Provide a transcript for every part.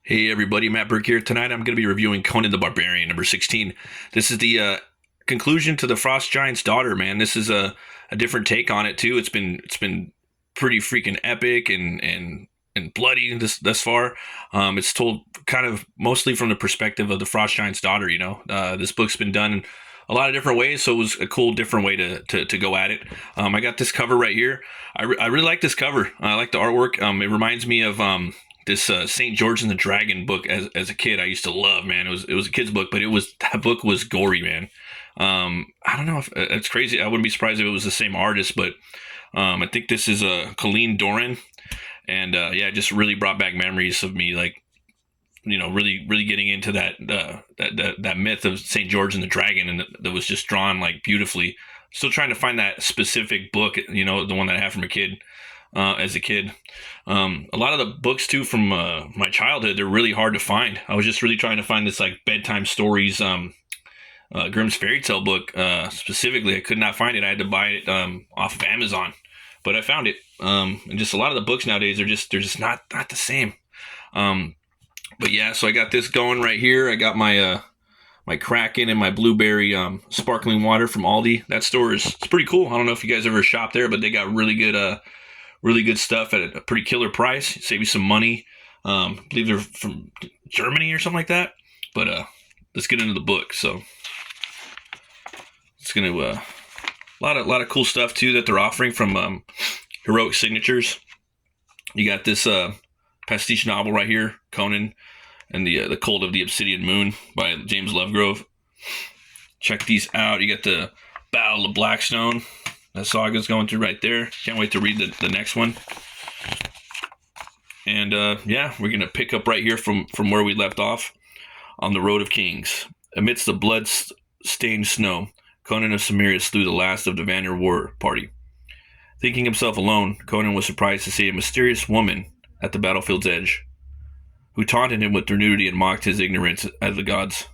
Hey everybody, Matt Burke here. Tonight I'm going to be reviewing Conan the Barbarian, number 16. This is the conclusion to the Frost Giant's daughter, man. This is a different take on it too. It's been pretty freaking epic and bloody thus far. It's told kind of mostly from the perspective of the Frost Giant's daughter. This book's been done in a lot of different ways, so it was a cool different way to go at it. I got this cover right here. I really like this cover. I like the artwork. It reminds me of this St. George and the Dragon book as a kid. I used to love, man. It was a kid's book, but that book was gory, man. I don't know if it's crazy. I wouldn't be surprised if it was the same artist, but I think this is Colleen Doran, and yeah, it just really brought back memories of me, like really getting into that myth of St. George and the Dragon, and that was just drawn like beautifully. Still trying to find that specific book, the one that I had from a kid. As a kid, a lot of the books too from my childhood, they're really hard to find. I was just really trying to find this like bedtime stories, Grimm's fairy tale book specifically. I could not find it. I had to buy it off of Amazon, but I found it. And just a lot of the books nowadays are they're just not the same. But yeah, so I got this going right here. I got my Kraken and my blueberry sparkling water from Aldi. That store it's pretty cool. I don't know if you guys ever shop there, but they got really good stuff at a pretty killer price. Save you some money. I believe they're from Germany or something like that. But let's get into the book. So it's gonna a lot of cool stuff too that they're offering from Heroic Signatures. You got this pastiche novel right here, Conan and the Cult of the Obsidian Moon by James Lovegrove. Check these out. You got the Battle of Blackstone. That saga's going through right there. Can't wait to read the next one. And yeah, we're going to pick up right here from where we left off on the Road of Kings. Amidst the blood-stained snow, Conan of Cimmeria slew the last of the Vanir war party. Thinking himself alone, Conan was surprised to see a mysterious woman at the battlefield's edge, who taunted him with their nudity and mocked his ignorance as the gods.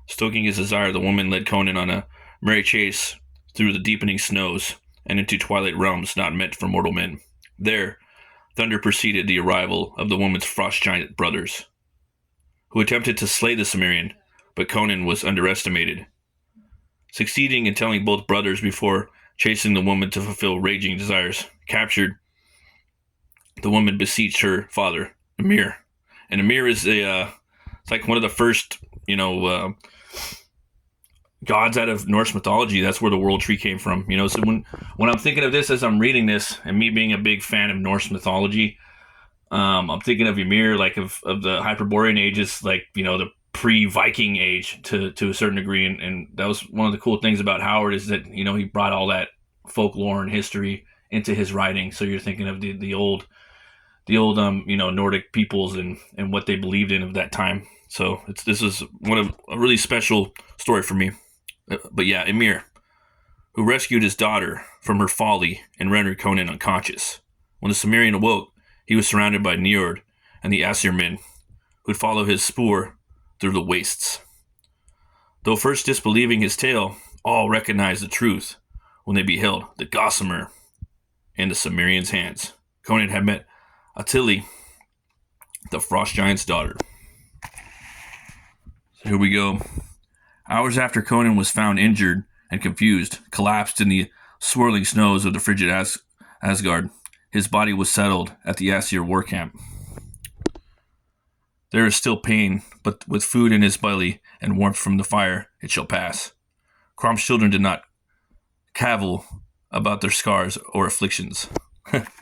Stoking his desire, the woman led Conan on a merry chase through the deepening snows and into twilight realms not meant for mortal men. There, thunder preceded the arrival of the woman's frost giant brothers, who attempted to slay the Cimmerian, but Conan was underestimated, succeeding in telling both brothers before chasing the woman to fulfill raging desires. Captured, the woman beseeched her father, Ymir. And Ymir is it's like one of the first, gods out of Norse mythology. That's where the world tree came from. So when I'm thinking of this as I'm reading this, and me being a big fan of Norse mythology, I'm thinking of Ymir, like of the Hyperborean ages, like the pre-Viking age to a certain degree, and that was one of the cool things about Howard, is that he brought all that folklore and history into his writing. So you're thinking of the old Nordic peoples and what they believed in of that time. So this is one of a really special story for me. But yeah, Ymir, who rescued his daughter from her folly and rendered Conan unconscious. When the Cimmerian awoke, he was surrounded by Njord and the Aesir men, who'd follow his spoor through the wastes. Though first disbelieving his tale, all recognized the truth when they beheld the gossamer in the Cimmerian's hands. Conan had met Atili, the frost giant's daughter. So here we go. Hours after Conan was found injured and confused, collapsed in the swirling snows of the frigid Asgard, his body was settled at the Aesir war camp. There is still pain, but with food in his belly and warmth from the fire, it shall pass. Crom's children did not cavil about their scars or afflictions.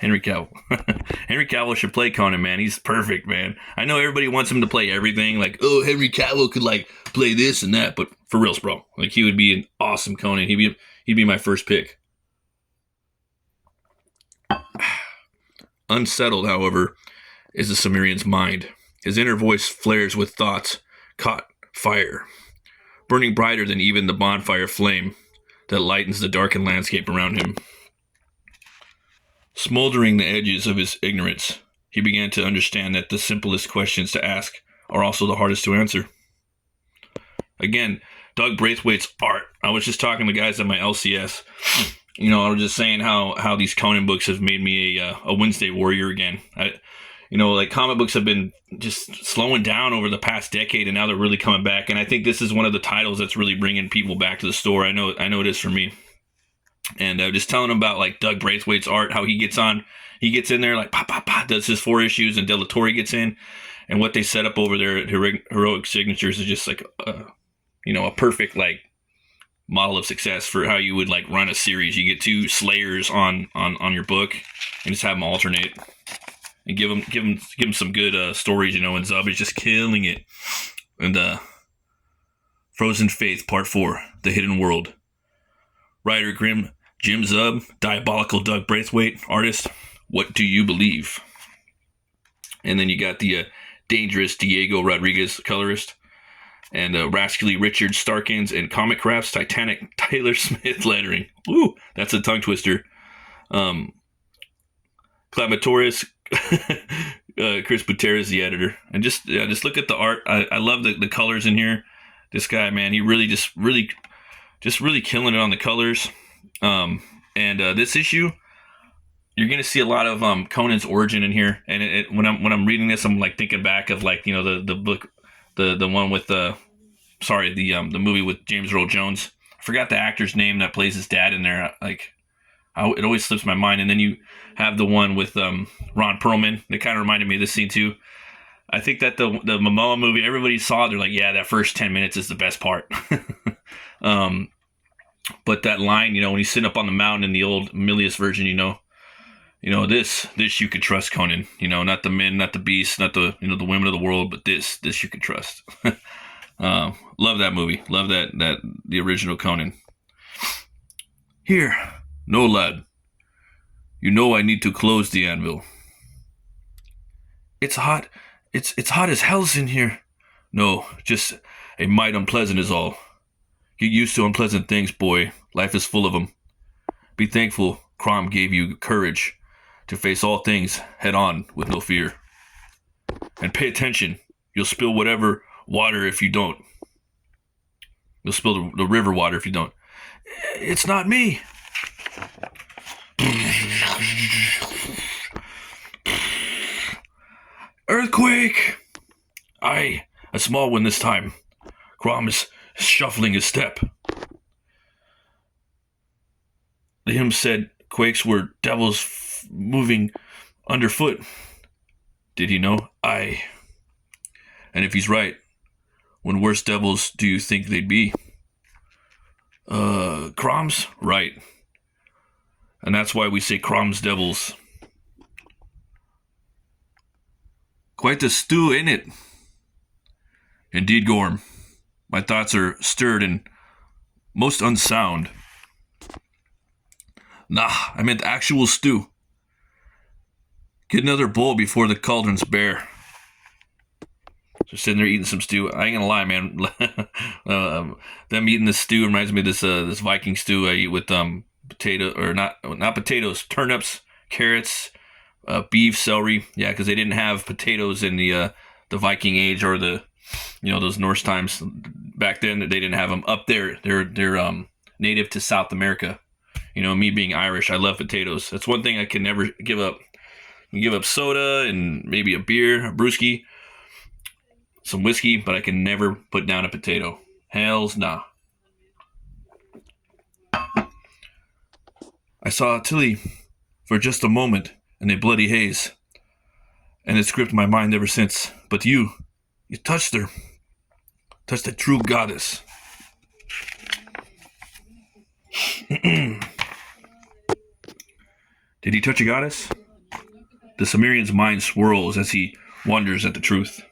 Henry Cavill. Henry Cavill should play Conan, man. He's perfect, man. I know everybody wants him to play everything. Like, oh, Henry Cavill could like play this and that, but for reals, bro, like he would be an awesome Conan. He'd be my first pick. Unsettled, however, is the Cimmerian's mind. His inner voice flares with thoughts caught fire, burning brighter than even the bonfire flame that lightens the darkened landscape around him. Smoldering the edges of his ignorance, he began to understand that the simplest questions to ask are also the hardest to answer. Again, Doug Braithwaite's art. I was just talking to guys at my LCS. I was just saying how these Conan books have made me a Wednesday warrior again. like comic books have been just slowing down over the past decade, and now they're really coming back. And I think this is one of the titles that's really bringing people back to the store. I know it is for me. And just telling them about like Doug Braithwaite's art, how he gets in there like pop, pop, pop, does his 4 issues, and Del Torre gets in, and what they set up over there at Heroic Signatures is just like a perfect like model of success for how you would like run a series. You get 2 slayers on your book, and just have them alternate, and give them some good stories. And Zub is just killing it. And Frozen Faith Part 4, The Hidden World. Writer Grim Jim Zub, diabolical Doug Braithwaite, artist. What do you believe? And then you got the dangerous Diego Rodriguez, colorist, and rascally Richard Starkins and Comic Crafts, Titanic Tyler Smith lettering. Woo, that's a tongue twister. Clamatoris, Chris Buteras, the editor, and just look at the art. I love the colors in here. This guy, man, he really killing it on the colors. And this issue, you're gonna see a lot of Conan's origin in here. And when I'm reading this, I'm like thinking back of like the book, the one with the movie with James Earl Jones. I forgot the actor's name that plays his dad in there. Like, it always slips my mind. And then you have the one with Ron Perlman. That kind of reminded me of this scene too. I think that the Momoa movie, everybody saw it. They're like, yeah, that first 10 minutes is the best part. But that line, when he's sitting up on the mountain in the old Milius version, this you could trust, Conan. Not the men, not the beasts, not the the women of the world, but this you could trust. Love that movie. Love that the original Conan. Here, no lad. I need to close the anvil. It's hot. It's hot as hell's in here. No, just a mite unpleasant is all. Get used to unpleasant things, boy. Life is full of them. Be thankful Crom gave you courage to face all things head on with no fear. And pay attention. You'll spill whatever water if you don't. You'll spill the river water if you don't. It's not me. Earthquake! Aye, a small one this time. Crom is shuffling his step. The hymn said quakes were devils moving underfoot. Did he know? Aye. And if he's right, when worse devils do you think they'd be? Crom's? Right. And that's why we say Crom's devils. Quite the stew, ain't it? Indeed, Gorm. My thoughts are stirred and most unsound. Nah, I meant actual stew. Get another bowl before the cauldron's bare. Just sitting there eating some stew. I ain't gonna lie, man. Them eating this stew reminds me of this Viking stew I eat with potato, or not potatoes, turnips, carrots, beef, celery. Yeah, because they didn't have potatoes in the Viking age, or those Norse times. Back then, they didn't have them up there. They're native to South America. Me being Irish, I love potatoes. That's one thing I can never give up. You give up soda and maybe a beer, a brewski, some whiskey, but I can never put down a potato. Hells nah. I saw Tilly for just a moment in a bloody haze, and it's gripped my mind ever since. But you touched her. Touched a true goddess. Did he touch a goddess? The Cimmerian's mind swirls as he wonders at the truth.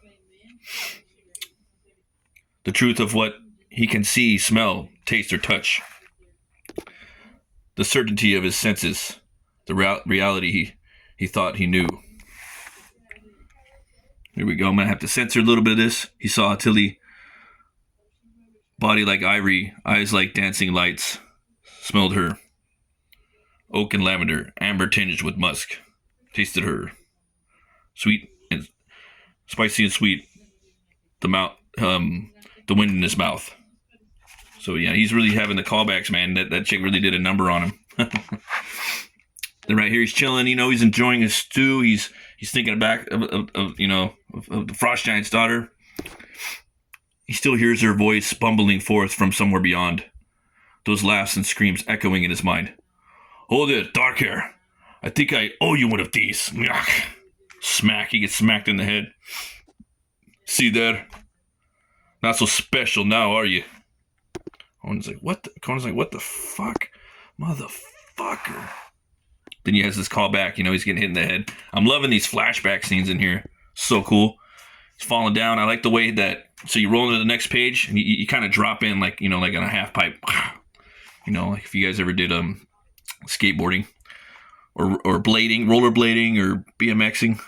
The truth of what he can see, smell, taste, or touch. The certainty of his senses. The reality he thought he knew. Here we go. I'm going to have to censor a little bit of this. He saw Tilly. Body like ivory, eyes like dancing lights. Smelled her. Oak and lavender, amber tinged with musk. Tasted her. Sweet and spicy and sweet. The wind in his mouth. So yeah, he's really having the callbacks, man. That chick really did a number on him. Then right here, he's chilling. He's enjoying his stew. He's He's thinking back of the Frost Giant's daughter. He still hears her voice bumbling forth from somewhere beyond, those laughs and screams echoing in his mind. Hold it, Darkhair. I think I owe you one of these. Smack, he gets smacked in the head. See there? Not so special now, are you? Conan's like, what the fuck? Motherfucker. Then he has this callback, he's getting hit in the head. I'm loving these flashback scenes in here. So cool. He's falling down. I like the way that, so you roll into the next page, and you kind of drop in like on a half pipe. Like if you guys ever did skateboarding or blading, roller blading or BMXing.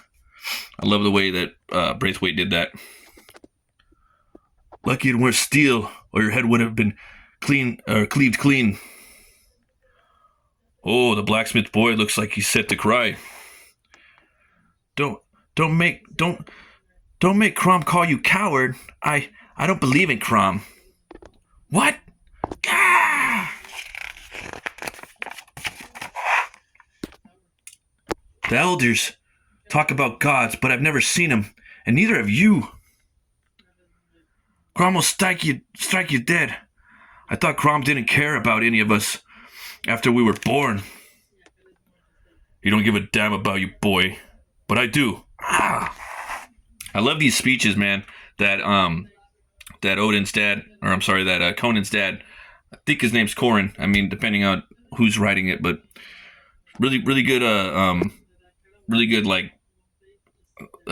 I love the way that Braithwaite did that. Lucky you didn't wear steel, or your head would have been cleaved clean. Oh, the blacksmith boy looks like he's set to cry. Don't make Crom call you coward. I don't believe in Crom. What? Ah! The elders talk about gods, but I've never seen them, and neither have you. Crom will strike you dead. I thought Crom didn't care about any of us after we were born. You don't give a damn about you, boy, but I do. Ah. I love these speeches, man. That Conan's dad. I think his name's Corin. I mean, depending on who's writing it, but really good. Really good like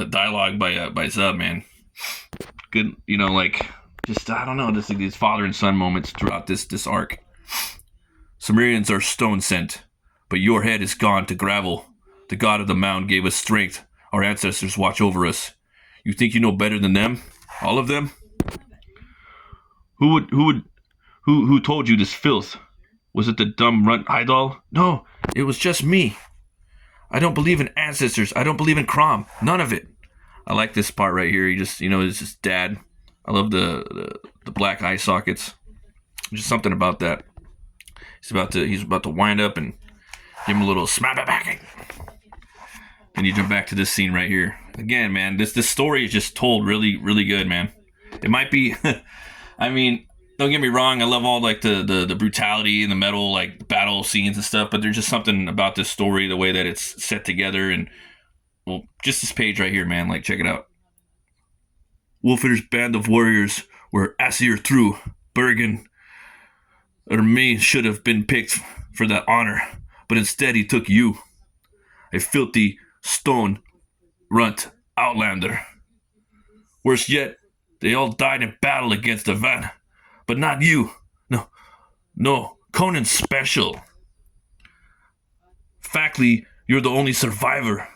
dialogue by Zub, man. Good, just I don't know, just like these father and son moments throughout this arc. Sumerians are stone sent, but your head is gone to gravel. The god of the mound gave us strength. Our ancestors watch over us. You think you know better than them? All of them? Who told you this filth? Was it the dumb runt Idol? No, it was just me. I don't believe in ancestors. I don't believe in Crom. None of it. I like this part right here. He just, it's his dad. I love the black eye sockets. Just something about that. He's about to wind up and give him a little smack back. And you jump back to this scene right here. Again, man, this story is just told really, really good, man. It might be, I mean, don't get me wrong. I love all like the brutality and the metal, like battle scenes and stuff. But there's just something about this story, the way that it's set together, and well, just this page right here, man. Like, check it out. Wolfiter's band of warriors were Asir through Bergen, or me should have been picked for that honor, but instead he took you, a filthy stone runt outlander. Worse yet, they all died in battle against the Van, but not you. No, Conan's special. Factly, you're the only survivor.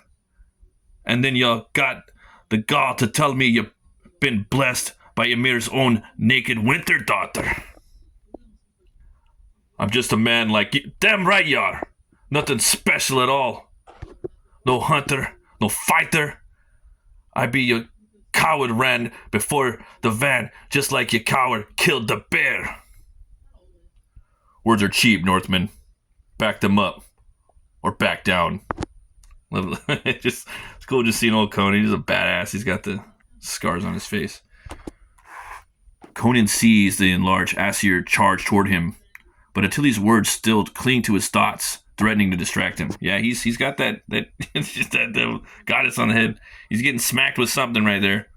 And then y'all got the gall to tell me you've been blessed by Ymir's own naked winter daughter. I'm just a man like you. Damn right you are. Nothing special at all. No hunter, no fighter. I be your coward ran before the van, just like your coward killed the bear. Words are cheap, Northman. Back them up. Or back down. It's cool just seeing old Conan. He's a badass. He's got the scars on his face. Conan sees the enlarged Asir charge toward him, but Attili's words still cling to his thoughts, threatening to distract him. Yeah, he's got that it's just that goddess on the head. He's getting smacked with something right there.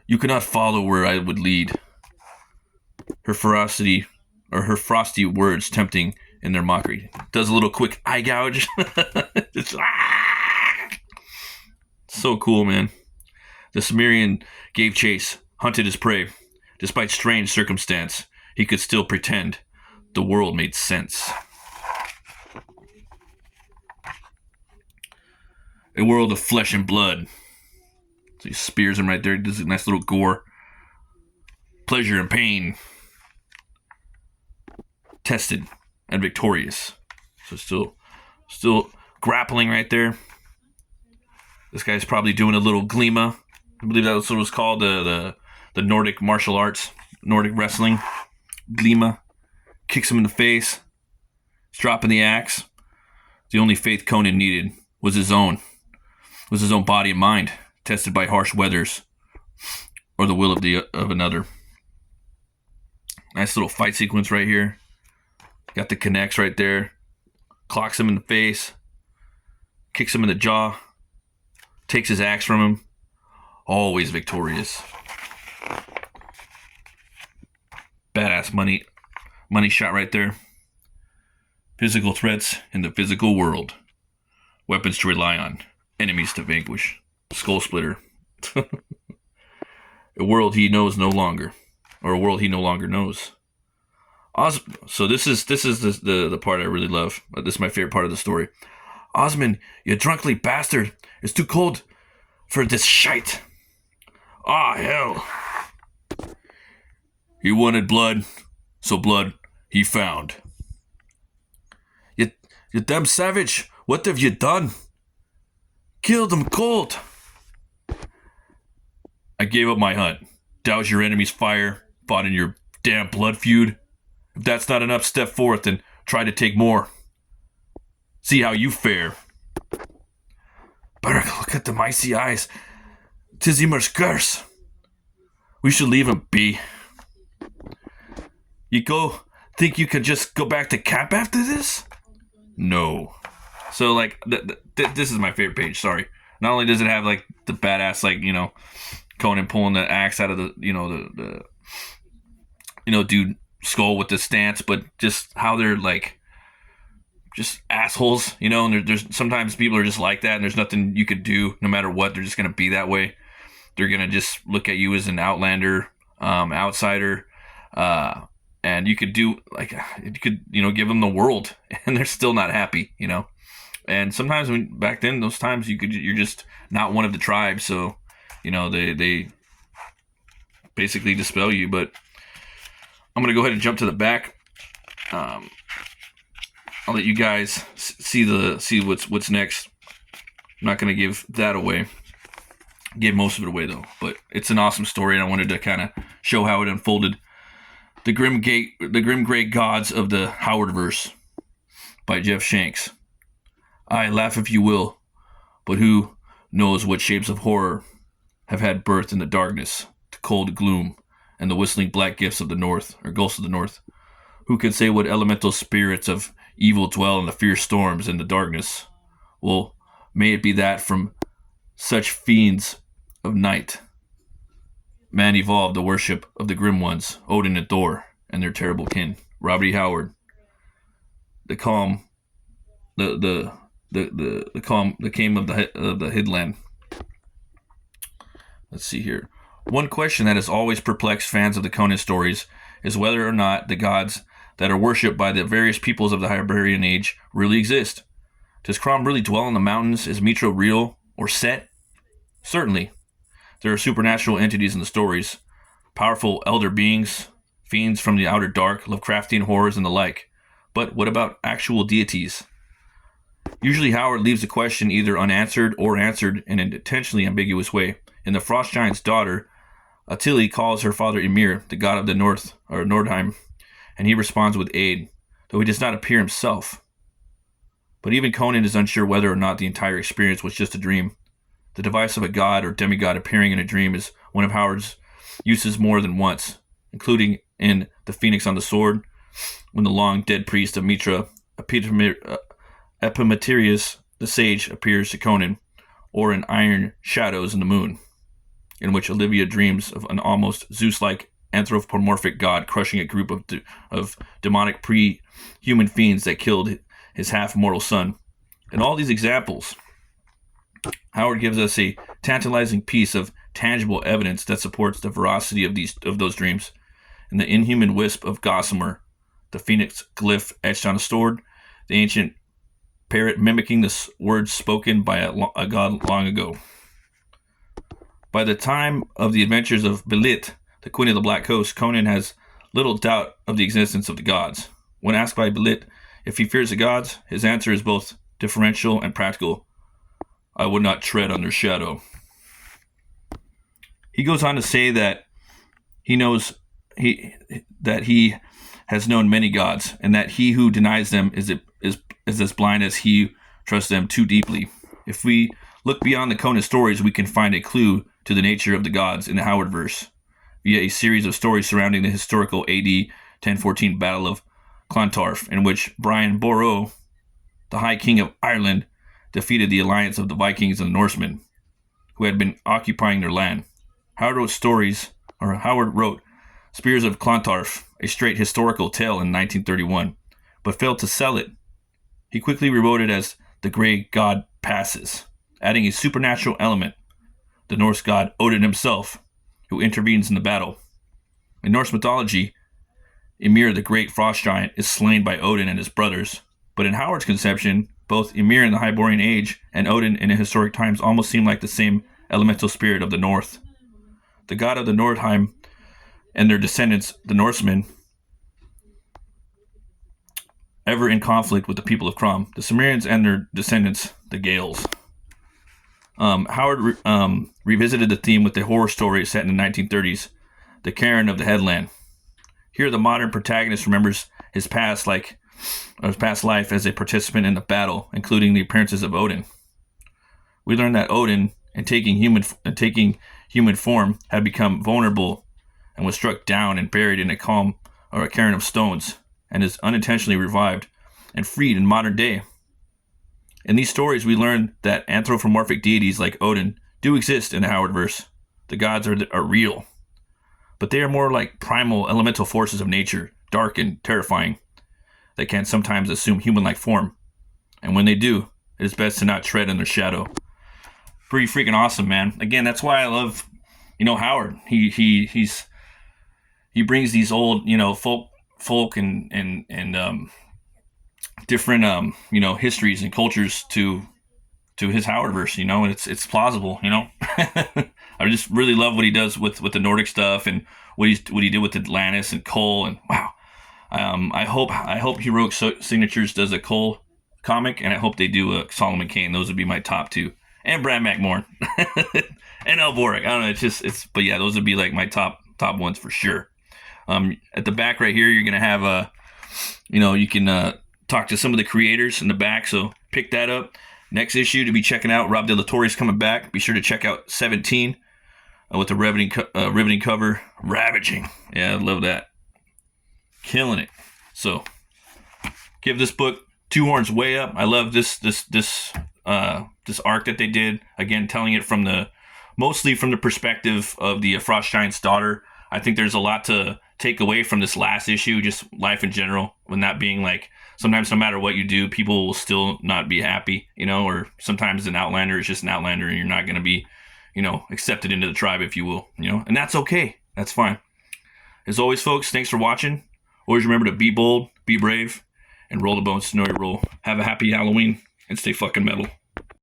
You cannot follow where I would lead. Her ferocity, or her frosty words tempting in their mockery. Does a little quick eye gouge. Just, so cool, man. The Sumerian gave chase, hunted his prey. Despite strange circumstance, he could still pretend the world made sense. A world of flesh and blood. So he spears him right there. Does a nice little gore. Pleasure and pain. Tested and victorious. So still grappling right there. This guy's probably doing a little glima. I believe that's what it was called, the Nordic martial arts, Nordic wrestling. Glima. Kicks him in the face. He's dropping the axe. The only faith Conan needed was his own. was his own body and mind, tested by harsh weathers or the will of another. Nice little fight sequence right here. Got the connects right there. Clocks him in the face. Kicks him in the jaw. Takes his axe from him. Always victorious. Badass money shot right there. Physical threats in the physical world. Weapons to rely on. Enemies to vanquish. Skull splitter. A world he knows no longer. Or a world he no longer knows. So this is the part I really love. This is my favorite part of the story. Osmond, you drunky bastard. It's too cold for this shite. Ah, hell. He wanted blood, so blood he found. You damn savage. What have you done? Killed him cold. I gave up my hunt. Doused your enemy's fire. Fought in your damn blood feud. If that's not enough, step forth and try to take more. See how you fare. Beric, look at them icy eyes. 'Tis Ymir's curse. We should leave him be. You think you could just go back to camp after this? No. So, like, this is my favorite page, sorry. Not only does it have, like, the badass, like, you know, Conan pulling the axe out of the, you know, dude skull with the stance, but just how they're, like, just assholes, you know, and there's sometimes people are just like that, and there's nothing you could do, no matter what, they're just going to be that way. They're going to just look at you as an outlander, outsider, and you could do, like, you could, you know, give them the world, and they're still not happy, you know. And sometimes back then, those times you're just not one of the tribes, so, you know, they basically dispel you. But I'm gonna go ahead and jump to the back. I'll let you guys see what's next. I'm not gonna give that away. Gave most of it away though, but it's an awesome story, and I wanted to kind of show how it unfolded. The Grim Great Gods of the Howardverse by Jeff Shanks. Aye, laugh if you will, but who knows what shapes of horror have had birth in the darkness, the cold gloom, and the whistling black gifts of the north, or ghosts of the north? Who can say what elemental spirits of evil dwell in the fierce storms and the darkness? Well, may it be that from such fiends of night man evolved the worship of the grim ones, Odin and Thor, and their terrible kin. Robert E. Howard. The calm of the headland. Let's see here. One question that has always perplexed fans of the Conan stories is whether or not the gods that are worshipped by the various peoples of the Barbarian Age really exist. Does Crom really dwell in the mountains? Is Mitra real or set? Certainly. There are supernatural entities in the stories, powerful elder beings, fiends from the outer dark, Lovecraftian horrors, and the like. But what about actual deities? Usually Howard leaves the question either unanswered or answered in an intentionally ambiguous way. In The Frost Giant's Daughter, Attili calls her father Ymir, the god of the north, or Nordheim, and he responds with aid, though he does not appear himself. But even Conan is unsure whether or not the entire experience was just a dream. The device of a god or demigod appearing in a dream is one of Howard's uses more than once, including in The Phoenix on the Sword, when the long-dead priest of Mitra, Epimetheus the Sage, appears to Conan, or in Iron Shadows in the Moon, in which Olivia dreams of an almost Zeus-like anthropomorphic god crushing a group of demonic pre-human fiends that killed his half-mortal son. In all these examples, Howard gives us a tantalizing piece of tangible evidence that supports the veracity of those dreams. In the inhuman wisp of gossamer, the phoenix glyph etched on a sword, the ancient parrot mimicking the words spoken by a god long ago. By the time of the adventures of Belit, the Queen of the Black Coast, Conan has little doubt of the existence of the gods. When asked by Belit if he fears the gods, his answer is both differential and practical. I would not tread on their shadow. He goes on to say that he has known many gods, and that he who denies them is as blind as he trusts them too deeply. If we Look beyond the Conan stories, we can find a clue to the nature of the gods in the Howard verse via a series of stories surrounding the historical AD 1014 Battle of Clontarf, in which Brian Boru, the High King of Ireland, defeated the alliance of the Vikings and the Norsemen, who had been occupying their land. Howard wrote Spears of Clontarf, a straight historical tale in 1931, but failed to sell it. He quickly rewrote it as The Grey God Passes, adding a supernatural element, the Norse god Odin himself, who intervenes in the battle. In Norse mythology, Ymir, the great frost giant, is slain by Odin and his brothers, but in Howard's conception, both Ymir in the Hyborian Age and Odin in historic times almost seem like the same elemental spirit of the North. The god of the Nordheim and their descendants, the Norsemen, ever in conflict with the people of Crom, the Cimmerians and their descendants, the Gaels. Howard revisited the theme with a horror story set in the 1930s, The Cairn of the Headland. Here, the modern protagonist remembers his past life as a participant in the battle, including the appearances of Odin. We learn that Odin, in taking human form, had become vulnerable and was struck down and buried in a cairn of stones, and is unintentionally revived and freed in modern day. In these stories, we learn that anthropomorphic deities like Odin do exist in the Howard verse. The gods are real, but they are more like primal elemental forces of nature, dark and terrifying, that can sometimes assume human-like form. And when they do, it is best to not tread in their shadow. Pretty freaking awesome, man. Again, that's why I love, Howard. He brings these old, folk and different histories and cultures to his Howard verse, and it's plausible, I just really love what he does with the Nordic stuff and what he did with Atlantis and Cole, and wow. I hope Heroic Signatures does a Cole comic, and I hope they do a Solomon Kane. Those would be my top two, and Brad McMorn and El Boric. I don't know, but yeah, those would be like my top ones for sure. At the back right here, you're gonna have you can talk to some of the creators in the back, so pick that up. Next issue to be checking out, Rob De La Torre's coming back. Be sure to check out 17 with the riveting cover, Ravaging. Yeah, I love that. Killing it. So give this book 2 horns way up. I love this arc that they did. Again, telling it mostly from the perspective of the Frost Giant's daughter. I think there's a lot to take away from this last issue, just life in general, when that being like, sometimes no matter what you do, people will still not be happy, or sometimes an outlander is just an outlander and you're not going to be, accepted into the tribe, if you will, and that's okay. That's fine. As always, folks, thanks for watching. Always remember to be bold, be brave, and roll the bones to know your role. Have a happy Halloween and stay fucking metal.